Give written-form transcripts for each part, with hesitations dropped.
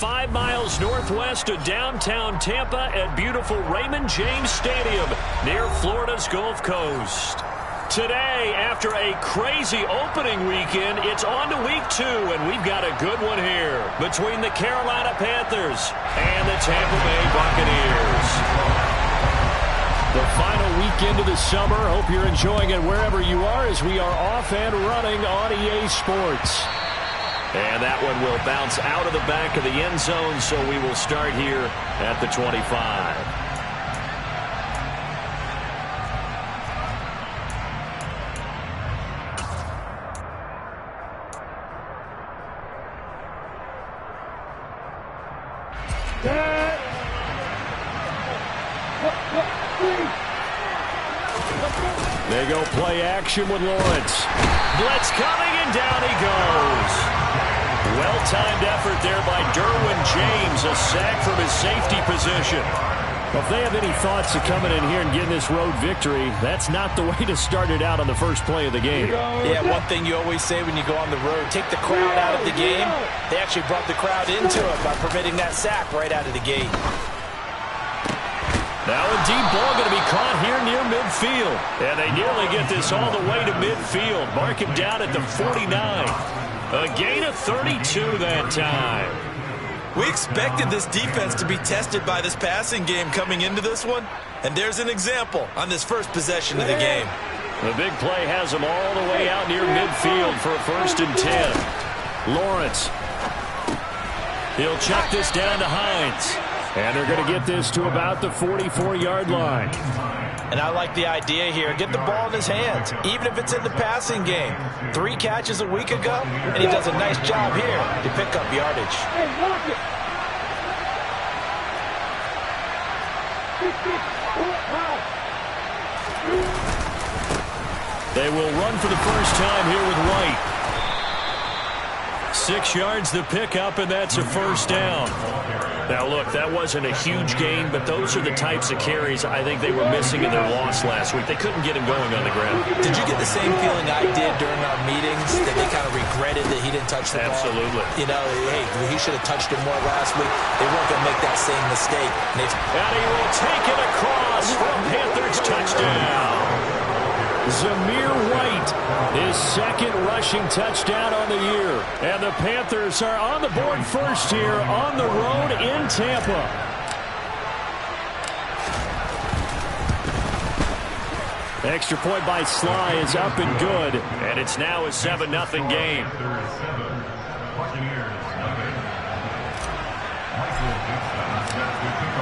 5 miles northwest of downtown Tampa at beautiful Raymond James Stadium near Florida's Gulf Coast. Today, after a crazy opening weekend, it's on to week 2, and we've got a good one here between the Carolina Panthers and the Tampa Bay Buccaneers. The final weekend of the summer. Hope you're enjoying it wherever you are as we are off and running on EA Sports. And that one will bounce out of the back of the end zone, so we will start here at the 25. They go play action with Lawrence. Blitz coming, and down he goes. Well-timed effort there by Derwin James, a sack from his safety position. Well, if they have any thoughts of coming in here and getting this road victory, that's not the way to start it out on the first play of the game. Yeah, one thing you always say when you go on the road, take the crowd out of the game. They actually brought the crowd into it by permitting that sack right out of the gate. Now a deep ball going to be caught here near midfield. And they nearly get this all the way to midfield. Mark him down at the 49. A gain of 32 that time. We expected this defense to be tested by this passing game coming into this one. And there's an example on this first possession of the game. The big play has them all the way out near midfield for a 1st and 10. Lawrence. He'll check this down to Hines. And they're going to get this to about the 44-yard line. And I like the idea here. Get the ball in his hands, even if it's in the passing game. 3 catches a week ago, and he does a nice job here to pick up yardage. They will run for the first time here with White. 6 yards the pickup, and that's a 1st down. Now, look, that wasn't a huge gain, but those are the types of carries I think they were missing in their loss last week. They couldn't get him going on the ground. Did you get the same feeling I did during our meetings, that they kind of regretted that he didn't touch the ball? Absolutely. You know, hey, he should have touched it more last week. They weren't going to make that same mistake. And he will take it across for a Panthers touchdown. Zamir White, his 2nd rushing touchdown on the year. And the Panthers are on the board first here on the road in Tampa. Extra point by Sly is up and good. And it's now a 7-0 game.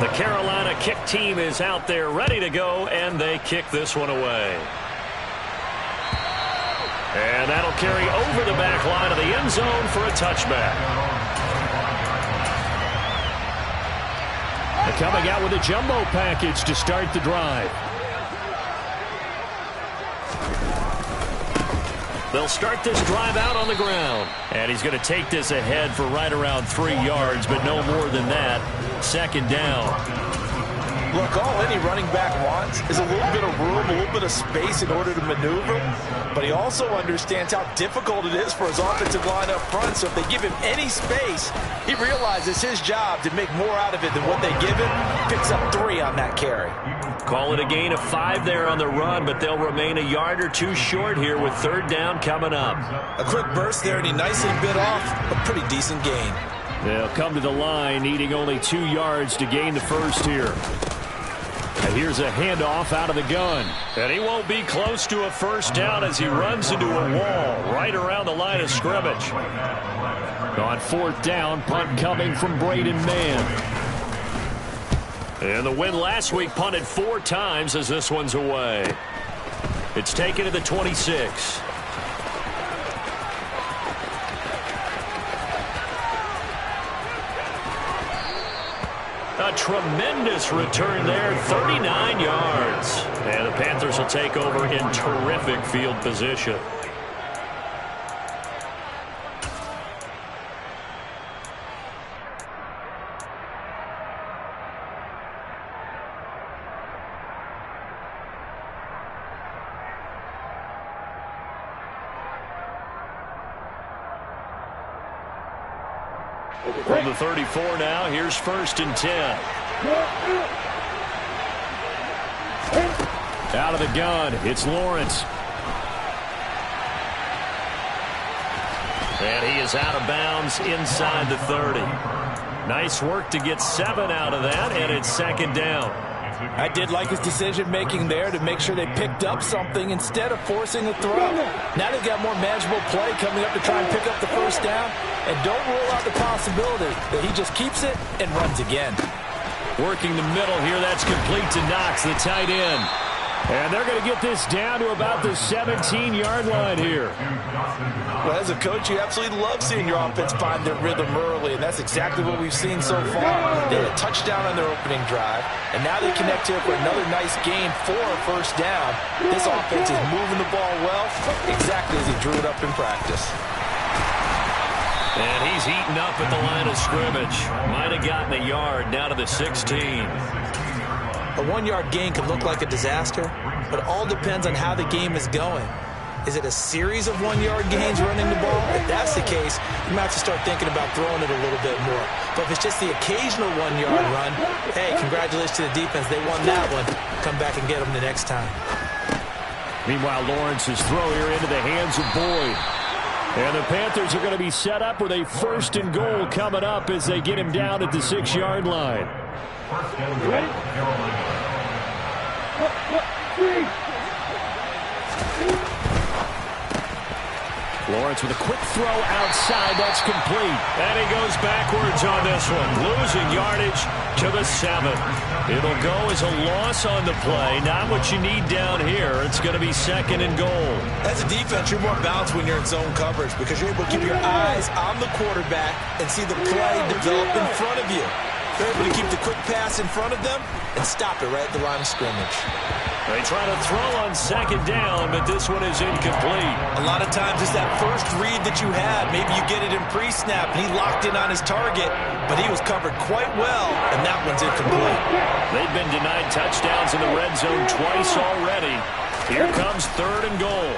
The Carolina kick team is out there ready to go, and they kick this one away. And that'll carry over the back line of the end zone for a touchback. They're coming out with a jumbo package to start the drive. They'll start this drive out on the ground. And he's going to take this ahead for right around 3 yards, but no more than that. 2nd down. Look, all any running back wants is a little bit of room, a little bit of space in order to maneuver. But he also understands how difficult it is for his offensive line up front. So if they give him any space, he realizes his job to make more out of it than what they give him. Picks up 3 on that carry. Call it a gain of 5 there on the run, but they'll remain a yard or 2 short here with 3rd down coming up. A quick burst there, and he nicely bit off a pretty decent gain. They'll come to the line, needing only 2 yards to gain the 1st here. And here's a handoff out of the gun. And he won't be close to a 1st down as he runs into a wall right around the line of scrimmage. On 4th down, punt coming from Braden Mann. And the win last week punted 4 times as this one's away. It's taken to the 26. A tremendous return there, 39 yards. And the Panthers will take over in terrific field position. From the 34 now, here's 1st and 10. Out of the gun, it's Lawrence. And he is out of bounds inside the 30. Nice work to get 7 out of that, and it's 2nd down. I did like his decision-making there to make sure they picked up something instead of forcing a throw. Now they've got more manageable play coming up to try and pick up the 1st down. And don't rule out the possibility that he just keeps it and runs again. Working the middle here, that's complete to Knox, the tight end. And they're going to get this down to about the 17-yard line here. Well, as a coach, you absolutely love seeing your offense find their rhythm early, and that's exactly what we've seen so far. They had a touchdown on their opening drive, and now they connect here for another nice gain for a 1st down. This offense is moving the ball well, exactly as he drew it up in practice. And he's eaten up at the line of scrimmage. Might have gotten a yard, now to the 16. A 1-yard gain could look like a disaster, but it all depends on how the game is going. Is it a series of 1-yard gains running the ball? If that's the case, you might have to start thinking about throwing it a little bit more. But if it's just the occasional 1-yard run, hey, congratulations to the defense. They won that one. Come back and get them the next time. Meanwhile, Lawrence's throw here into the hands of Boyd. And the Panthers are going to be set up with a 1st and goal coming up as they get him down at the 6-yard line. Ready? Lawrence with a quick throw outside. That's complete. And he goes backwards on this one. Losing yardage to the 7. It'll go as a loss on the play. Not what you need down here. It's going to be 2nd and goal. As a defense, you're more balanced when you're in zone coverage because you're able to keep your eyes on the quarterback and see the play develop in front of you. They're able to keep the quick pass in front of them and stop it right at the line of scrimmage. They try to throw on 2nd down, but this one is incomplete. A lot of times it's that first read that you had. Maybe you get it in pre-snap, and he locked in on his target, but he was covered quite well, and that one's incomplete. They've been denied touchdowns in the red zone twice already. Here comes 3rd and goal.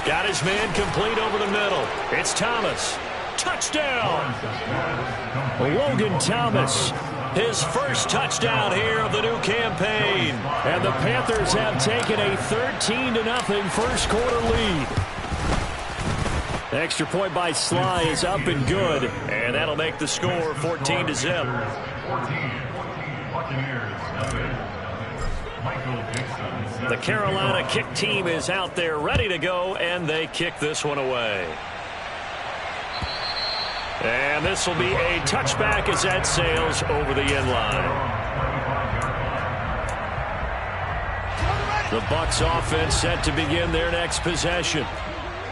Got his man complete over the middle. It's Thomas. Touchdown! Logan Thomas. His first touchdown here of the new campaign. And the Panthers have taken a 13-0 first quarter lead. The extra point by Sly is up and good. And that'll make the score 14-0. The Carolina kick team is out there ready to go, and they kick this one away. And this will be a touchback as that sails over the end line. The Bucs offense set to begin their next possession.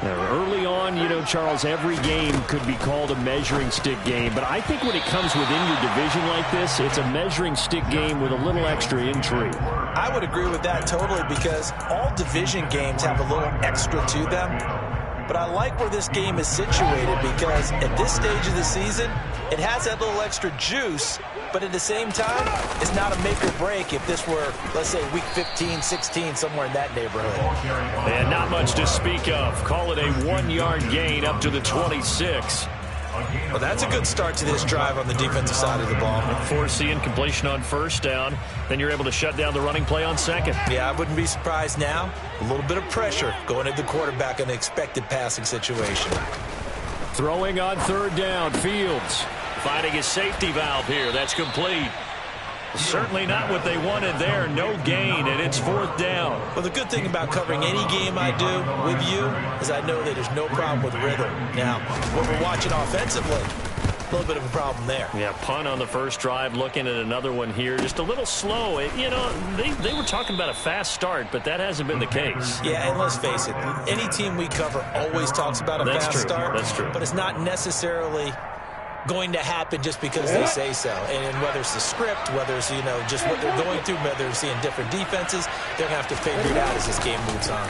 Now, early on, you know, Charles, every game could be called a measuring stick game. But I think when it comes within your division like this, it's a measuring stick game with a little extra intrigue. I would agree with that totally because all division games have a little extra to them. But I like where this game is situated because at this stage of the season, it has that little extra juice, but at the same time, it's not a make or break if this were, let's say, week 15, 16, somewhere in that neighborhood. And not much to speak of. Call it a 1-yard gain up to the 26. Well, that's a good start to this drive on the defensive side of the ball. Force the incompletion on 1st down. Then you're able to shut down the running play on 2nd. Yeah, I wouldn't be surprised now. A little bit of pressure going at the quarterback in an expected passing situation. Throwing on 3rd down, Fields. Finding his safety valve here. That's complete. Certainly not what they wanted there. No gain, and it's 4th down. Well, the good thing about covering any game I do with you is I know that there's no problem with rhythm. Now, when we're watching offensively, a little bit of a problem there. Yeah, punt on the first drive, looking at another one here. Just a little slow. You know, they were talking about a fast start, but that hasn't been the case. Yeah, and let's face it, any team we cover always talks about a fast start. That's true. But it's not necessarily going to happen just because they say so. And whether it's the script, whether it's, you know, just what they're going through, whether they're seeing different defenses, they're going to have to figure it out as this game moves on.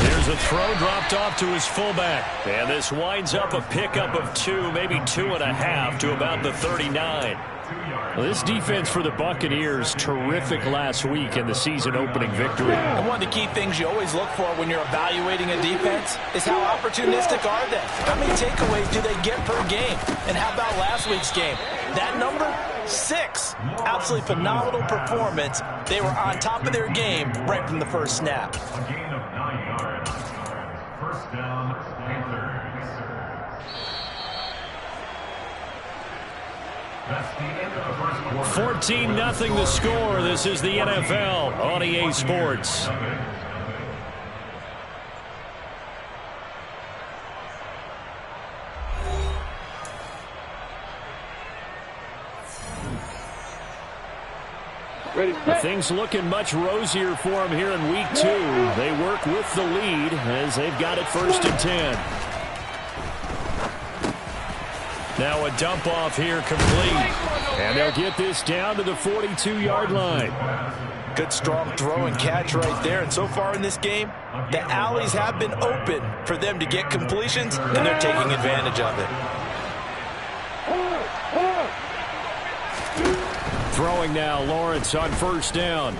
Here's a throw dropped off to his fullback. And this winds up a pickup of 2, maybe 2.5 to about the 39. Well, this defense for the Buccaneers, terrific last week in the season-opening victory. And one of the key things you always look for when you're evaluating a defense is how opportunistic are they? How many takeaways do they get per game? And how about last week's game? That number? 6. Absolutely phenomenal performance. They were on top of their game right from the first snap. A gain of 9 yards. First down, Panthers. That's the end of the first quarter. 14-0 the score. This is the NFL on EA Sports. Things looking much rosier for them here in week 2. They work with the lead as they've got it 1st and 10. Now a dump off here complete. And they'll get this down to the 42-yard line. Good strong throw and catch right there. And so far in this game, the alleys have been open for them to get completions, and they're taking advantage of it. Throwing now, Lawrence on 1st down.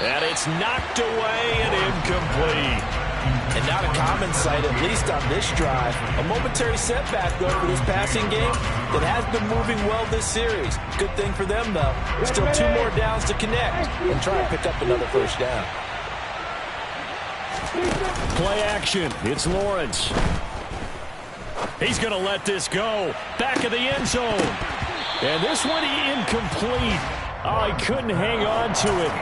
And it's knocked away and incomplete. And not a common sight, at least on this drive. A momentary setback, though, for this passing game that has been moving well this series. Good thing for them, though. Still 2 more downs to connect and try and pick up another 1st down. Play action. It's Lawrence. He's going to let this go. Back of the end zone. And this one incomplete. Oh, he couldn't hang on to it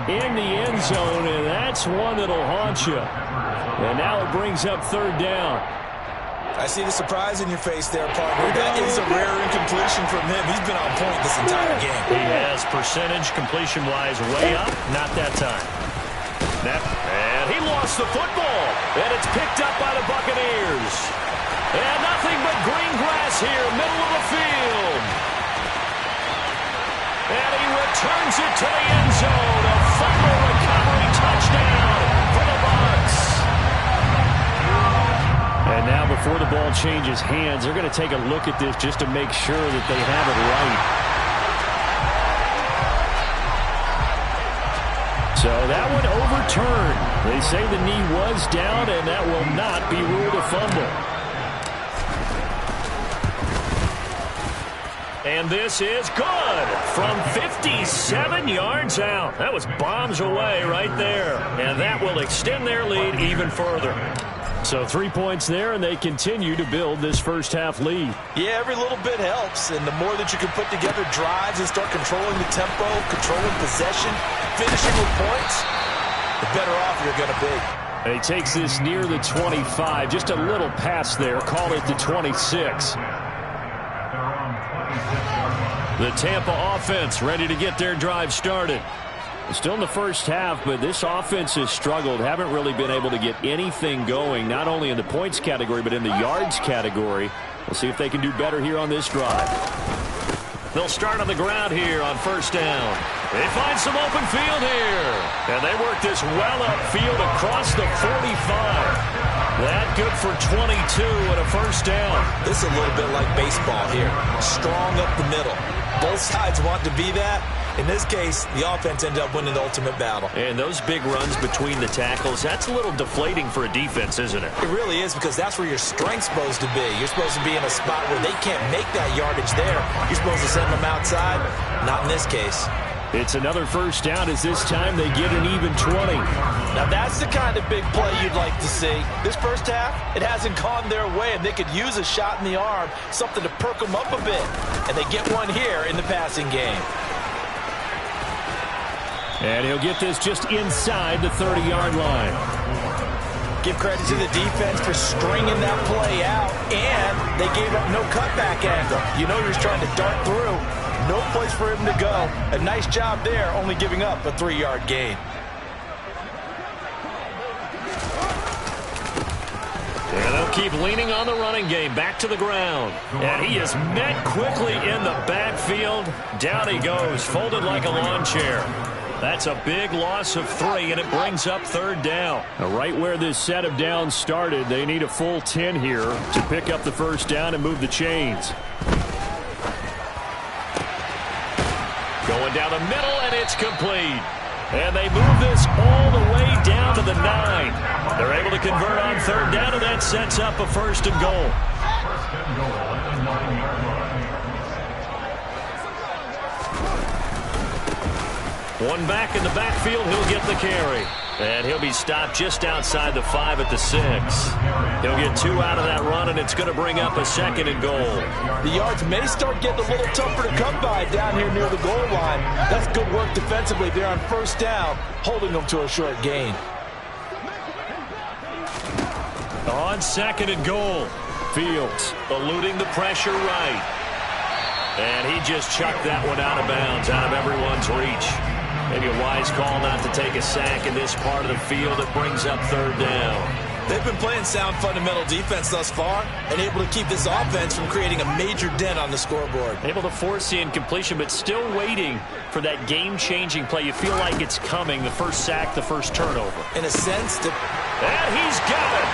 in the end zone, and that's one that'll haunt you. And now it brings up 3rd down. I see the surprise in your face there, partner. That is a rare incompletion from him. He's been on point this entire game. He has percentage completion-wise way up. Not that time. And he lost the football. And it's picked up by the Buccaneers. And nothing but green grass here, middle of the field. And he returns it to the end zone. A fumble recovery touchdown for the Bucs. And now before the ball changes hands, they're going to take a look at this just to make sure that they have it right. So that one overturned. They say the knee was down, and that will not be ruled a fumble. And this is good from 57 yards out. That was bombs away right there. And that will extend their lead even further. So 3 points there, and they continue to build this first half lead. Yeah, every little bit helps. And the more that you can put together drives and start controlling the tempo, controlling possession, finishing with points, the better off you're going to be. And he takes this near the 25. Just a little pass there. Call it the 26. The Tampa offense ready to get their drive started. Still in the first half, but this offense has struggled. Haven't really been able to get anything going, not only in the points category, but in the yards category. We'll see if they can do better here on this drive. They'll start on the ground here on 1st down. They find some open field here. And they work this well upfield across the 45. That good for 22 and a 1st down. This is a little bit like baseball here. Strong up the middle. Both sides want to be that. In this case, the offense ended up winning the ultimate battle. And those big runs between the tackles, that's a little deflating for a defense, isn't it? It really is, because that's where your strength's supposed to be. You're supposed to be in a spot where they can't make that yardage there. You're supposed to send them outside. Not in this case. It's another 1st down as this time they get an even 20. Now that's the kind of big play you'd like to see. This first half, it hasn't gone their way, and they could use a shot in the arm, something to perk them up a bit. And they get one here in the passing game. And he'll get this just inside the 30-yard line. Give credit to the defense for stringing that play out, and they gave up no cutback angle. You know you're trying to dart through. No place for him to go. A nice job there, only giving up a 3-yard gain. And they'll keep leaning on the running game. Back to the ground. And he is met quickly in the backfield. Down he goes, folded like a lawn chair. That's a big loss of 3, and it brings up 3rd down. Right where this set of downs started, they need a full 10 here to pick up the 1st down and move the chains. Going down the middle, and it's complete. And they move this all the way down to the 9. They're able to convert on third down, and that sets up a first and goal. First and goal at the 9-yard line. One back in the backfield, he'll get the carry. And he'll be stopped just outside the 5 at the 6. He'll get 2 out of that run, and it's going to bring up a second and goal. The yards may start getting a little tougher to come by down here near the goal line. That's good work defensively there on first down, holding them to a short gain. On second and goal, Fields eluding the pressure right. And he just chucked that one out of bounds, out of everyone's reach. Maybe a wise call not to take a sack in this part of the field. It brings up third down. They've been playing sound fundamental defense thus far and able to keep this offense from creating a major dent on the scoreboard. Able to force the incompletion, but still waiting for that game-changing play. You feel like it's coming, the first sack, the first turnover. In a sense, and he's got it.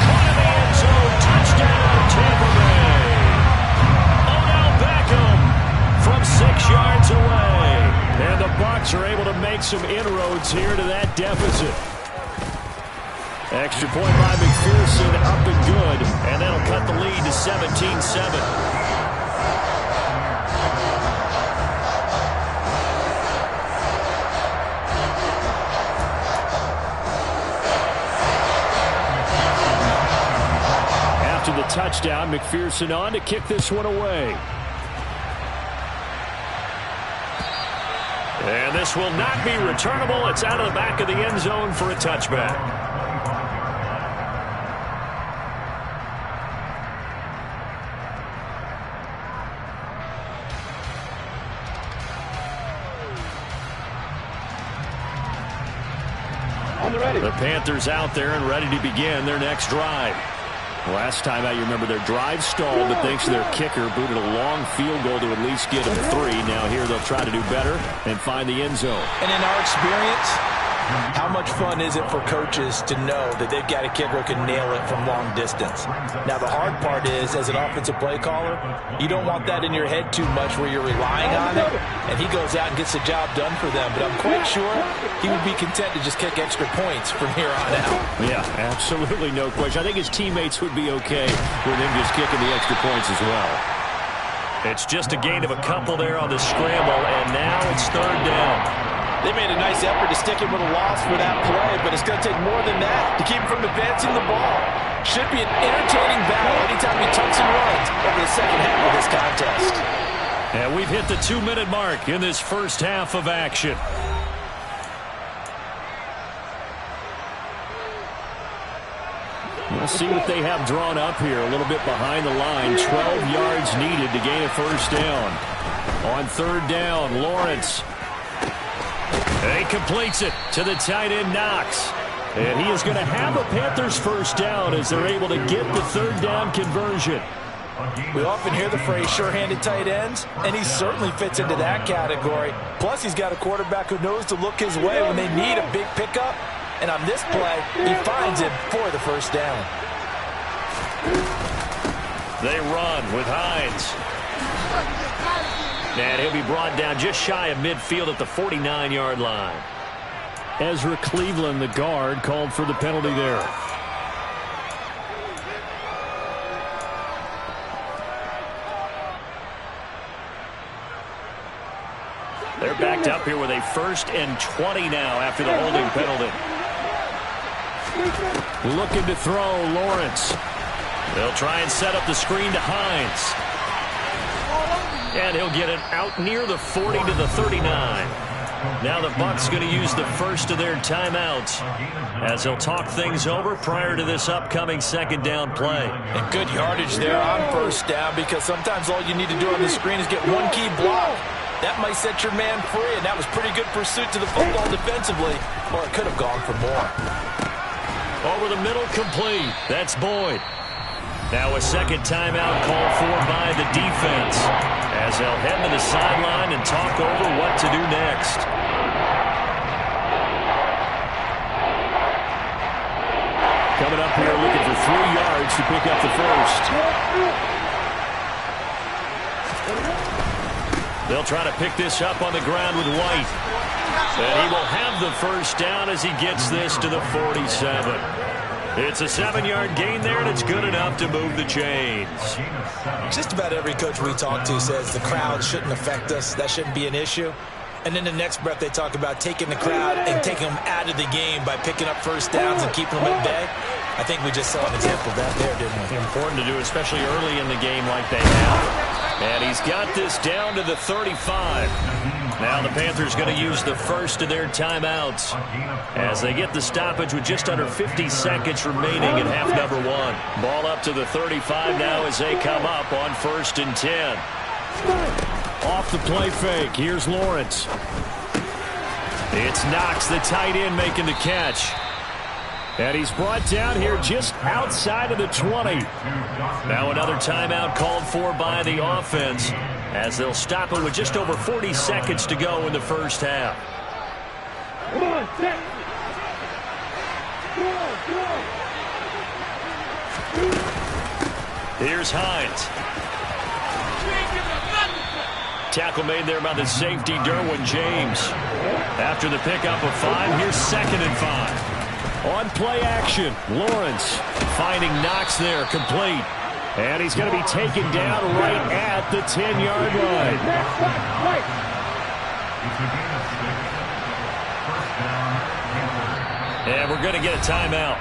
One in the end zone. Touchdown, Tampa Bay. Odell Beckham from 6 yards away. And the Bucs are able to make some inroads here to that deficit. Extra point by McPherson, up and good. And that'll cut the lead to 17-7. After the touchdown, McPherson on to kick this one away. And this will not be returnable. It's out of the back of the end zone for a touchback. The Panthers out there and ready to begin their next drive. Last time out, you remember their drive stalled, but thanks to their kicker, booted a long field goal to at least get them 3. Now here they'll try to do better and find the end zone. And in our experience, how much fun is it for coaches to know that they've got a kicker who can nail it from long distance? Now, the hard part is, as an offensive play caller, you don't want that in your head too much where you're relying on it, and he goes out and gets the job done for them. But I'm quite sure he would be content to just kick extra points from here on out. Yeah, absolutely no question. I think his teammates would be okay with him just kicking the extra points as well. It's just a gain of a couple there on the scramble, and now it's third down. They made a nice effort to stick him with a loss for that play, but it's going to take more than that to keep him from advancing the ball. Should be an entertaining battle anytime he tucks and runs over the second half of this contest. And we've hit the 2-minute mark in this first half of action. We'll see what they have drawn up here. A little bit behind the line. 12 yards needed to gain a first down. On third down, Lawrence. And he completes it to the tight end, Knox. And he is going to have a Panthers first down as they're able to get the third down conversion. We often hear the phrase sure-handed tight ends, and he certainly fits into that category. Plus, he's got a quarterback who knows to look his way when they need a big pickup. And on this play, he finds him for the first down. They run with Hines. And he'll be brought down just shy of midfield at the 49-yard line. Ezra Cleveland, the guard, called for the penalty there. They're backed up here with a 1st and 20 now after the holding penalty. Looking to throw, Lawrence. They'll try and set up the screen to Hines. And he'll get it out near the 40 to the 39. Now the Bucs going to use the first of their timeouts as they'll talk things over prior to this upcoming second down play. And good yardage there on first down, because sometimes all you need to do on the screen is get one key block. That might set your man free, and that was pretty good pursuit to the football defensively, or it could have gone for more. Over the middle, complete. That's Boyd. Now a second timeout called for by the defense as they'll head to the sideline and talk over what to do next. Coming up here looking for 3 yards to pick up the first. They'll try to pick this up on the ground with White. And he will have the first down as he gets this to the 47. It's a 7-yard gain there, and it's good enough to move the chains. Just about every coach we talk to says the crowd shouldn't affect us. That shouldn't be an issue. And then the next breath they talk about taking the crowd and taking them out of the game by picking up first downs and keeping them at bay. I think we just saw an example of that there, didn't we? Important to do, especially early in the game like they have. And he's got this down to the 35. Now the Panthers going to use the first of their timeouts as they get the stoppage with just under 50 seconds remaining in half number 1. Ball up to the 35 now as they come up on 1st and 10. Off the play fake. Here's Lawrence. It's Knox, the tight end, making the catch. And he's brought down here just outside of the 20. Now another timeout called for by the offense as they'll stop it with just over 40 seconds to go in the first half. Here's Hines. Tackle made there by the safety, Derwin James. After the pickup of 5, here's 2nd and 5. On play action, Lawrence finding Knox there, complete. And he's going to be taken down right at the 10-yard line. And we're going to get a timeout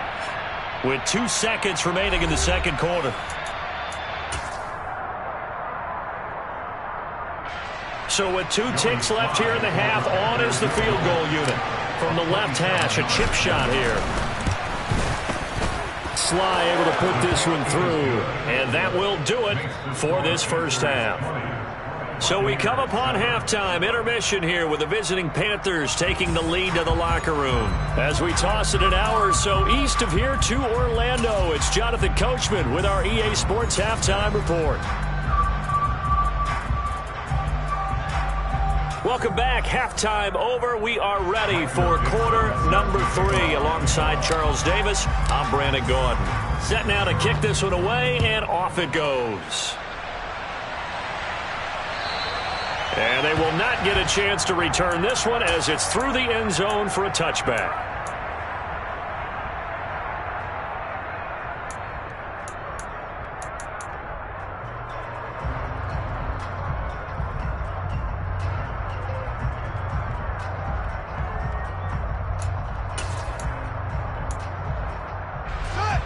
with 2 seconds remaining in the second quarter. So with 2 ticks left here in the half, on is the field goal unit. From the left hash, a chip shot here. Sly able to put this one through, and that will do it for this first half. So we come upon halftime, intermission here with the visiting Panthers taking the lead to the locker room. As we toss it an hour or so east of here to Orlando, it's Jonathan Coachman with our EA Sports Halftime Report. Welcome back. Halftime over. We are ready for quarter number 3. Alongside Charles Davis, I'm Brandon Gordon. Set now to kick this one away, and off it goes. And they will not get a chance to return this one as it's through the end zone for a touchback.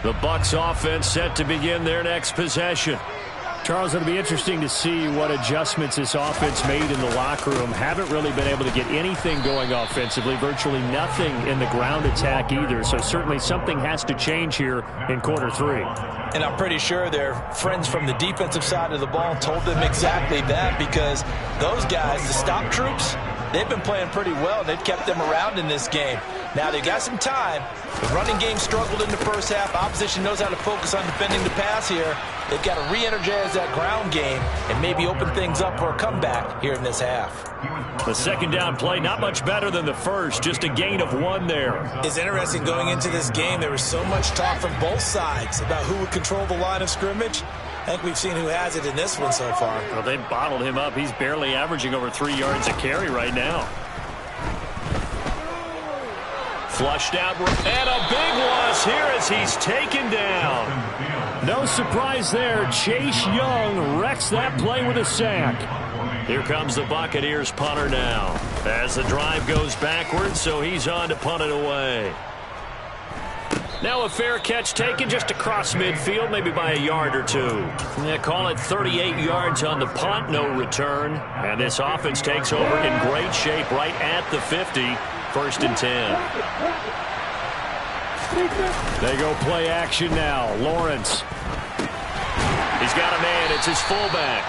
The Bucs offense set to begin their next possession. Charles, it'll be interesting to see what adjustments this offense made in the locker room. Haven't really been able to get anything going offensively, virtually nothing in the ground attack either. So certainly something has to change here in quarter 3. And I'm pretty sure their friends from the defensive side of the ball told them exactly that, because those guys, the stop troops, they've been playing pretty well. They've kept them around in this game. Now they've got some time. The running game struggled in the first half. Opposition knows how to focus on defending the pass here. They've got to re-energize that ground game and maybe open things up for a comeback here in this half. The second down play, not much better than the first. Just a gain of 1 there. It's interesting going into this game. There was so much talk from both sides about who would control the line of scrimmage. I think we've seen who has it in this one so far. Well, they bottled him up. He's barely averaging over 3 yards a carry right now. Flushed out, and a big loss here as he's taken down. No surprise there. Chase Young wrecks that play with a sack. Here comes the Buccaneers punter now as the drive goes backwards, so he's on to punt it away. Now a fair catch taken just across midfield, maybe by a yard or 2. They call it 38 yards on the punt, no return. And this offense takes over in great shape right at the 50, 1st and 10. They go play action now. Lawrence. He's got a man. It's his fullback.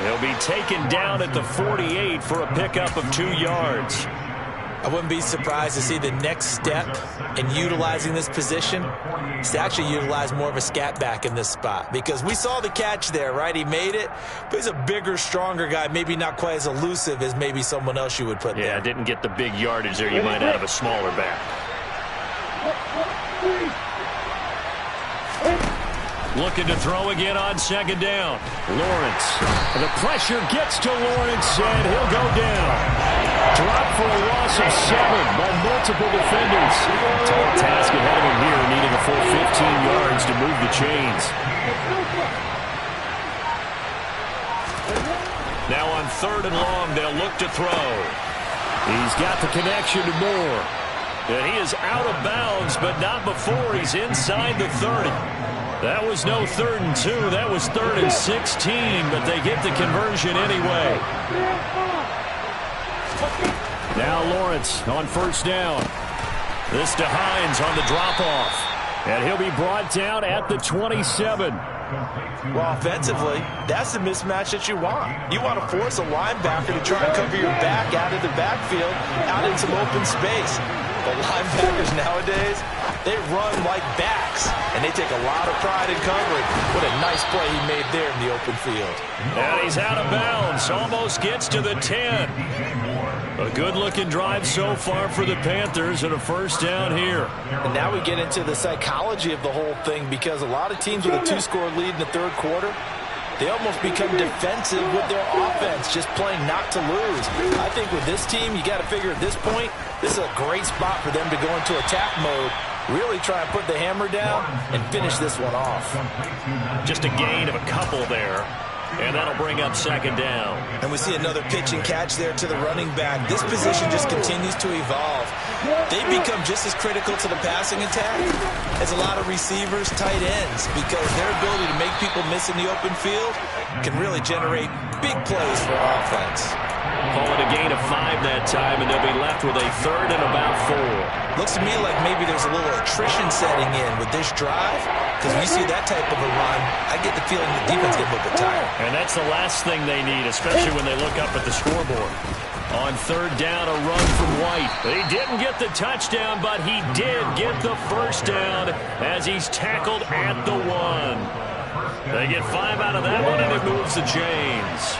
He'll be taken down at the 48 for a pickup of 2 yards. I wouldn't be surprised to see the next step in utilizing this position is to actually utilize more of a scat back in this spot, because we saw the catch there, right? He made it, but he's a bigger, stronger guy, maybe not quite as elusive as maybe someone else you would put there. Yeah, didn't get the big yardage there you might out of a smaller back. Looking to throw again on second down. Lawrence. The pressure gets to Lawrence, and he'll go down. Dropped for a loss of 7 by multiple defenders. Tall task ahead of him here, needing a full 15 yards to move the chains. Now on 3rd and long, they'll look to throw. He's got the connection to Moore. And he is out of bounds, but not before he's inside the 30. That was no 3rd and 2. That was 3rd and 16, but they get the conversion anyway. Now Lawrence on 1st down. This to Hines on the drop-off. And he'll be brought down at the 27. Well, offensively, that's the mismatch that you want. You want to force a linebacker to try and cover your back out of the backfield, out in some open space. The linebackers nowadays, they run like backs, and they take a lot of pride in covering. What a nice play he made there in the open field. And he's out of bounds, almost gets to the 10. A good-looking drive so far for the Panthers and a 1st down here. And now we get into the psychology of the whole thing, because a lot of teams with a 2-score lead in the 3rd quarter, they almost become defensive with their offense, just playing not to lose. I think with this team, you got to figure at this point, this is a great spot for them to go into attack mode, really try and put the hammer down and finish this one off. Just a gain of a couple there. And that'll bring up 2nd down. And we see another pitch and catch there to the running back. This position just continues to evolve. They become just as critical to the passing attack as a lot of receivers, tight ends, because their ability to make people miss in the open field can really generate big plays for offense. Call it a gain of 5 that time, and they'll be left with a 3rd and about 4. Looks to me like maybe there's a little attrition setting in with this drive, because when you see that type of a run, I get the feeling the defense gets a little bit tired. And that's the last thing they need, especially when they look up at the scoreboard. On 3rd down, a run from White. He didn't get the touchdown, but he did get the 1st down as he's tackled at the 1. They get 5 out of that one, and it moves the chains.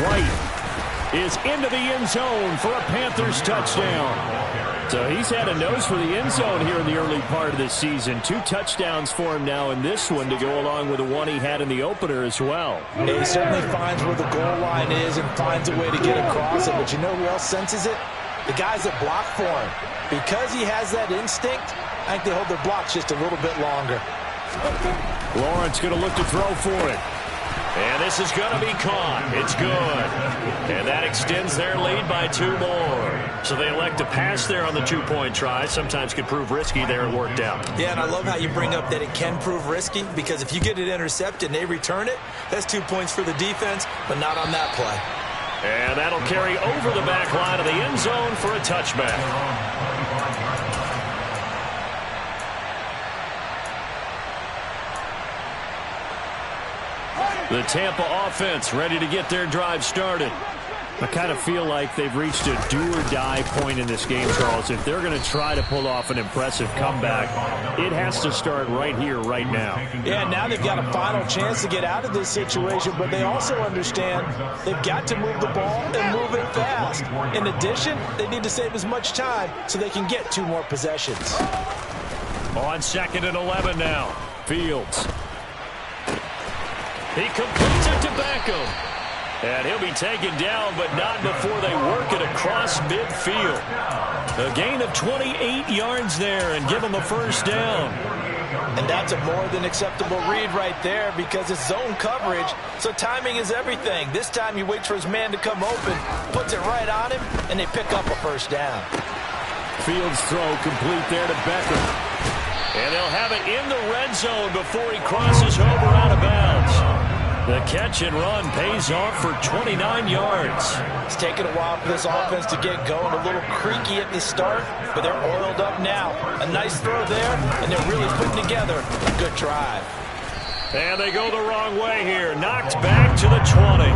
White is into the end zone for a Panthers touchdown. So he's had a nose for the end zone here in the early part of this season. 2 touchdowns for him now in this one to go along with the one he had in the opener as well. Yeah, he certainly finds where the goal line is and finds a way to get across it. But you know who else senses it? The guys that block for him. Because he has that instinct, I think they hold their blocks just a little bit longer. Lawrence going to look to throw for it. And this is going to be caught. It's good. And that extends their lead by 2 more. So they elect to pass there on the 2-point try. Sometimes could prove risky there. It worked out. Yeah, and I love how you bring up that it can prove risky, because if you get it intercepted and they return it, that's 2 points for the defense, but not on that play. And that'll carry over the back line of the end zone for a touchback. The Tampa offense ready to get their drive started. I kind of feel like they've reached a do-or-die point in this game, Charles. If they're going to try to pull off an impressive comeback, it has to start right here, right now. Yeah, now they've got a final chance to get out of this situation, but they also understand they've got to move the ball and move it fast. In addition, they need to save as much time so they can get 2 more possessions. On 2nd and 11 now, Fields. He completes it to Beckham. And he'll be taken down, but not before they work it across midfield. A gain of 28 yards there and give him a 1st down. And that's a more than acceptable read right there, because it's zone coverage, so timing is everything. This time he waits for his man to come open, puts it right on him, and they pick up a 1st down. Fields throw complete there to Beckham. And they'll have it in the red zone before he crosses over out of bounds. The catch and run pays off for 29 yards. It's taken a while for this offense to get going. A little creaky at the start, but they're oiled up now. A nice throw there, and they're really putting together a good drive. And they go the wrong way here. Knocked back to the 20.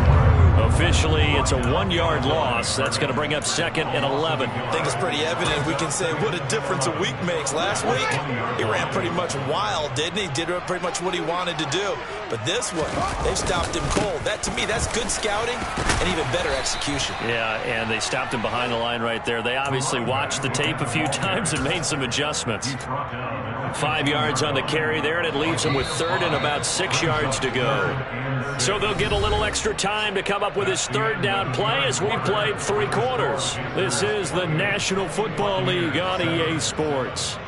A officially, it's a 1-yard loss. That's going to bring up 2nd and 11. I think it's pretty evident. We can say what a difference a week makes. Last week, he ran pretty much wild, didn't he? Did pretty much what he wanted to do. But this one, they've stopped him cold. That, to me, that's good scouting and even better execution. Yeah, and they stopped him behind the line right there. They obviously watched the tape a few times and made some adjustments. 5 yards on the carry there, and it leaves him with 3rd and about 6 yards to go. So they'll get a little extra time to come up with his 3rd down play as we've played 3 quarters. This is the National Football League on EA Sports.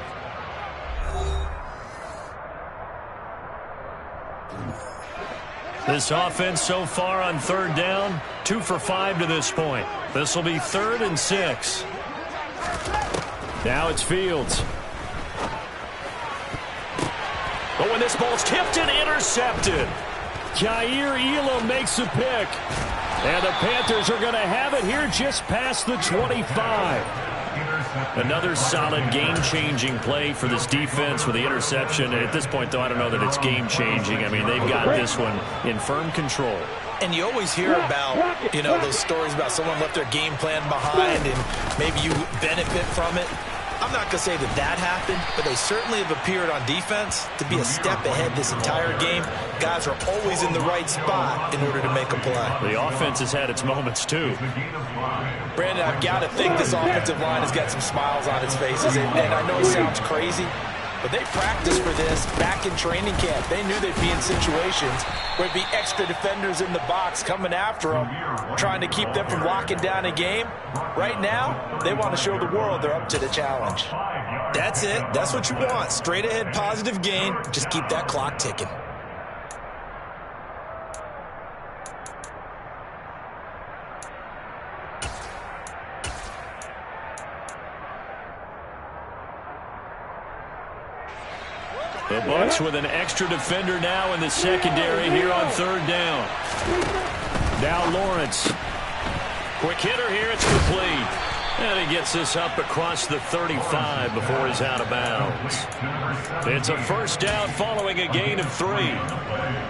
This offense so far on 3rd down, 2 for 5 to this point. This will be 3rd and 6. Now it's Fields. But when this ball's tipped and intercepted, Jair Elam makes a pick. And the Panthers are going to have it here just past the 25. Another solid game-changing play for this defense with the interception. At this point, though, I don't know that it's game-changing. I mean, they've got this one in firm control. And you always hear about, you know, those stories about someone left their game plan behind and maybe you benefit from it. I'm not going to say that that happened, but they certainly have appeared on defense to be a step ahead this entire game. Guys are always in the right spot in order to make a play. The offense has had its moments, too. Brandon, I've got to think this offensive line has got some smiles on its faces. And I know it sounds crazy, but they practiced for this back in training camp. They knew they'd be in situations where it'd be extra defenders in the box coming after them, trying to keep them from locking down a game. Right now, they want to show the world they're up to the challenge. That's it. That's what you want. Straight ahead, positive gain. Just keep that clock ticking. The Bucs with an extra defender now in the secondary here on 3rd down. Now Lawrence. Quick hitter here. It's complete. And he gets this up across the 35 before he's out of bounds. It's a 1st down following a gain of 3.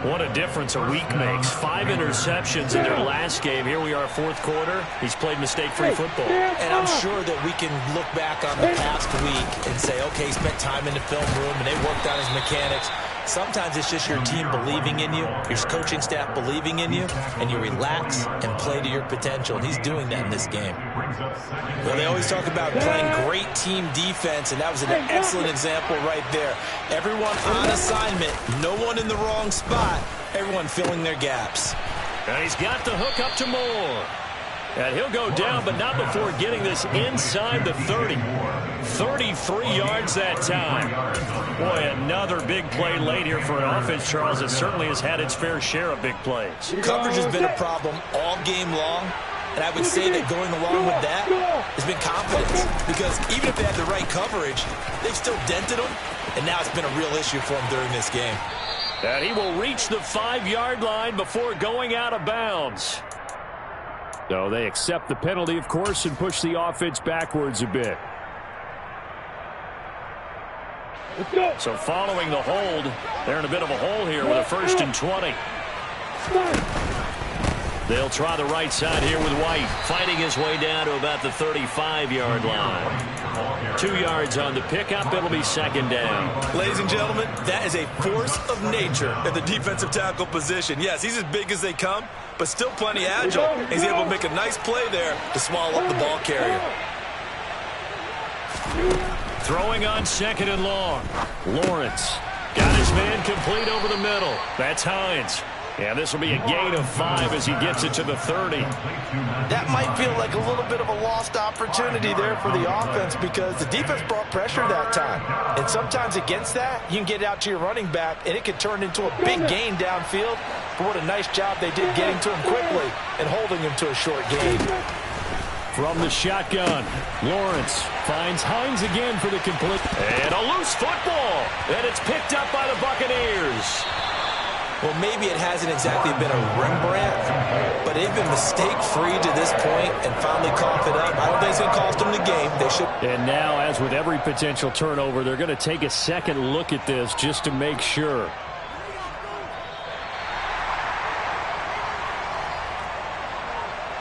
What a difference a week makes. 5 interceptions in their last game. Here we are, 4th quarter. He's played mistake-free football. And I'm sure that we can look back on the past week and say, okay, he spent time in the film room and they worked on his mechanics. Sometimes it's just your team believing in you, your coaching staff believing in you, and you relax and play to your potential. And he's doing that in this game. Well, they always talk about playing great team defense, and that was an excellent example right there. Everyone on assignment, no one in the wrong spot, everyone filling their gaps. And he's got the hook up to Moore. And he'll go down, but not before getting this inside the 30. 33 yards that time. Boy, another big play late here for an offense, Charles, that certainly has had its fair share of big plays. Coverage has been a problem all game long, and I would say that going along with that has been confidence. Because even if they had the right coverage, they've still dented them, and now it's been a real issue for them during this game. And he will reach the 5-yard line before going out of bounds. So they accept the penalty, of course, and push the offense backwards a bit. So following the hold, they're in a bit of a hole here with a 1st and 20. They'll try the right side here with White, fighting his way down to about the 35-yard line. 2 yards on the pickup. It'll be 2nd down. Ladies and gentlemen, that is a force of nature at the defensive tackle position. Yes, he's as big as they come, but still plenty agile. He's able to make a nice play there to swallow up the ball carrier. Throwing on 2nd and long. Lawrence got his man complete over the middle. That's Hines. Yeah, this will be a gain of 5 as he gets it to the 30. That might feel like a little bit of a lost opportunity there for the offense because the defense brought pressure that time. And sometimes against that, you can get out to your running back, and it could turn into a big gain downfield. But what a nice job they did getting to him quickly and holding him to a short gain. From the shotgun, Lawrence finds Hines again for the complete. And a loose football. And it's picked up by the Buccaneers. Well, maybe it hasn't exactly been a Rembrandt, but they've been mistake-free to this point and finally coughed it up. I don't think it's going to cost them the game. They should. And now, as with every potential turnover, they're going to take a second look at this just to make sure.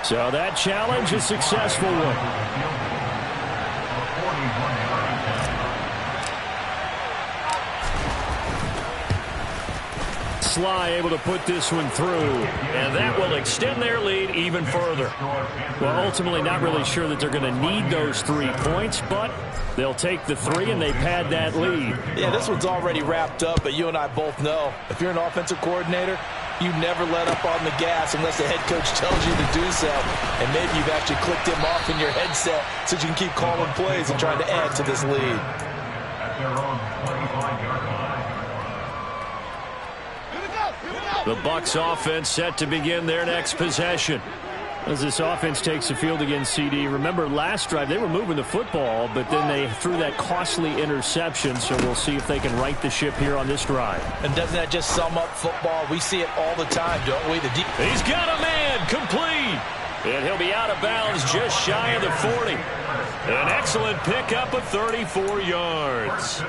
So that challenge is a successful one. Sly able to put this one through, and that will extend their lead even further. Well, ultimately not really sure that they're going to need those 3 points, but they'll take the 3 and they pad that lead. Yeah, this one's already wrapped up, but you and I both know if you're an offensive coordinator, you never let up on the gas unless the head coach tells you to do so. And maybe you've actually clicked him off in your headset so you can keep calling plays and trying to add to this lead. The Bucs offense set to begin their next possession. As this offense takes the field against CD, remember last drive they were moving the football, but then they threw that costly interception, so we'll see if they can right the ship here on this drive. And doesn't that just sum up football? We see it all the time, don't we? He's got a man, complete. And he'll be out of bounds just shy of the 40. An excellent pickup of 34 yards.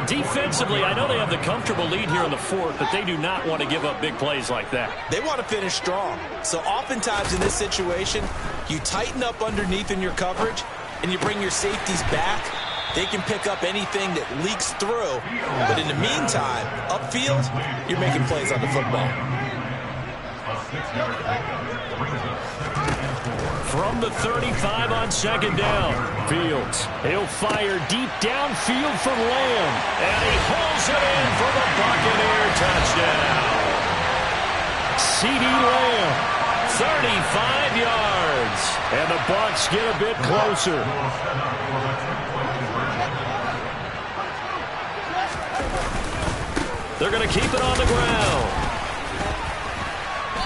Defensively, I know they have the comfortable lead here in the 4th, but they do not want to give up big plays like that. They want to finish strong. So oftentimes in this situation, you tighten up underneath in your coverage, and you bring your safeties back. They can pick up anything that leaks through. But in the meantime, upfield, you're making plays on the football. From the 35 on second down, Fields. He'll fire deep downfield for Lamb. And he hauls it in for the Buccaneer touchdown. CD Lamb, 35 yards. And the Bucs get a bit closer. They're going to keep it on the ground.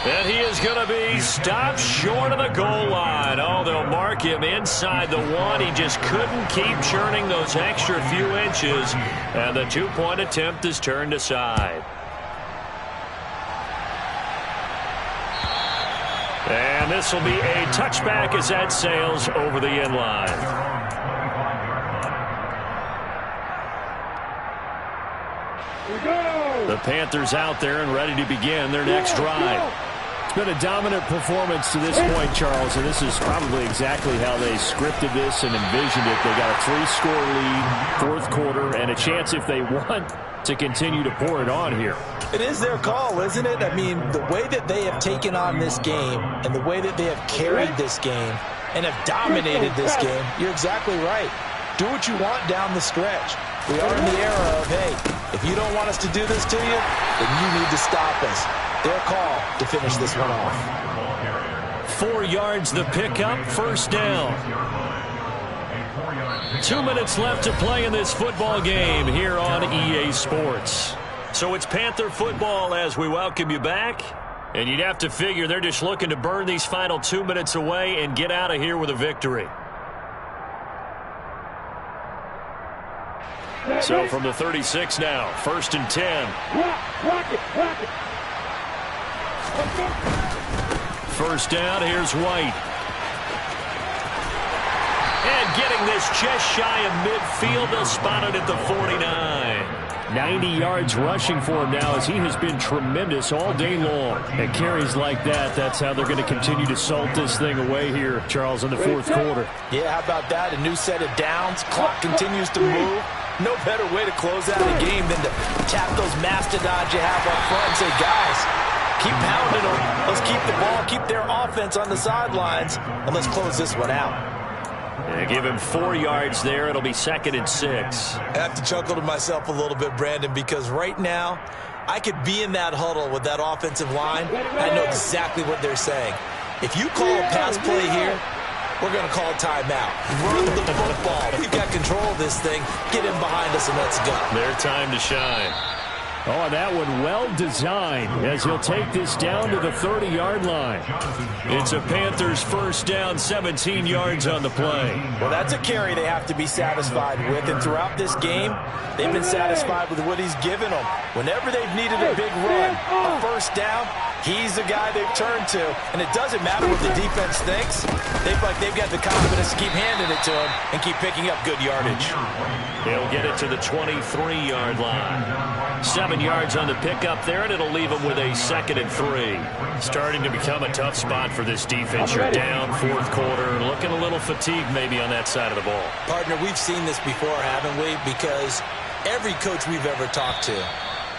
And he is going to be stopped short of the goal line. Oh, they'll mark him inside the 1. He just couldn't keep churning those extra few inches. And the 2-point attempt is turned aside. And this will be a touchback as that sails over the end line. The Panthers out there and ready to begin their next drive. It's been a dominant performance to this point, Charles, and this is probably exactly how they scripted this and envisioned it. They got a 3-score lead, 4th quarter, and a chance if they want to continue to pour it on here. It is their call, isn't it? I mean, the way that they have taken on this game and the way that they have carried this game and have dominated this game, you're exactly right. Do what you want down the stretch. We are in the era of, hey, if you don't want us to do this to you, then you need to stop us. Their call to finish this one off. 4 yards the pickup, first down. 2 minutes left to play in this football game here on EA Sports. So it's Panther football as we welcome you back. And you'd have to figure they're just looking to burn these final 2 minutes away and get out of here with a victory. So from the 36 now, 1st and 10. First down, here's White. And getting this just shy of midfield, they'll spot it at the 49. 90 yards rushing for him now as he has been tremendous all day long. And carries like that, that's how they're going to continue to salt this thing away here, Charles, in the 4th quarter. Yeah, how about that? A new set of downs. Clock continues to move. No better way to close out a game than to tap those mastodons you have up front and say, guys, keep pounding them. Let's keep the ball, keep their offense on the sidelines, and let's close this one out. And give him 4 yards there. It'll be 2nd and 6. I have to chuckle to myself a little bit, Brandon, because right now I could be in that huddle with that offensive line. I know exactly what they're saying. If you call a pass play here, we're going to call a timeout. Run the football. We've got control of this thing. Get in behind us and let's go. Their time to shine. Oh, that one well designed as he'll take this down to the 30-yard line. It's a Panthers first down, 17 yards on the play. Well, that's a carry they have to be satisfied with. And throughout this game, they've been satisfied with what he's given them. Whenever they've needed a big run, a first down, He's the guy they've turned to, and it doesn't matter what the defense thinks. They feel like they've got the confidence to keep handing it to him and keep picking up good yardage. He'll get it to the 23-yard line. 7 yards on the pickup there, and it'll leave him with a 2nd and 3. Starting to become a tough spot for this defense. You're down 4th quarter, looking a little fatigued maybe on that side of the ball. Partner, we've seen this before, haven't we? Because every coach we've ever talked to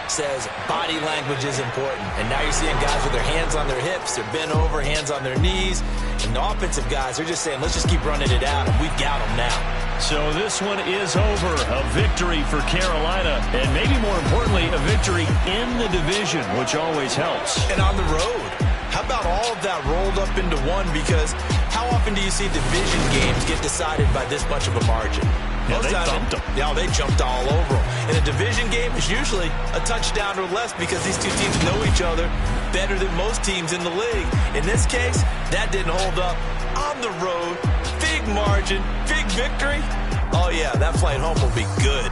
says body language is important. And now you're seeing guys with their hands on their hips, they're bent over, hands on their knees. And the offensive guys are just saying, let's just keep running it out, and we've got them now. So this one is over. A victory for Carolina, and maybe more importantly, a victory in the division, which always helps. And on the road. How about all of that rolled up into one? Because how often do you see division games get decided by this much of a margin? Yeah, they thumped them. Yeah, they jumped all over them. In a division game, it's usually a touchdown or less because these two teams know each other better than most teams in the league. In this case, that didn't hold up. On the road, big margin, big victory. Oh, yeah, that flight home will be good.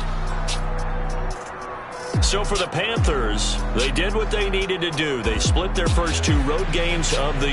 So for the Panthers, they did what they needed to do. They split their first 2 road games of the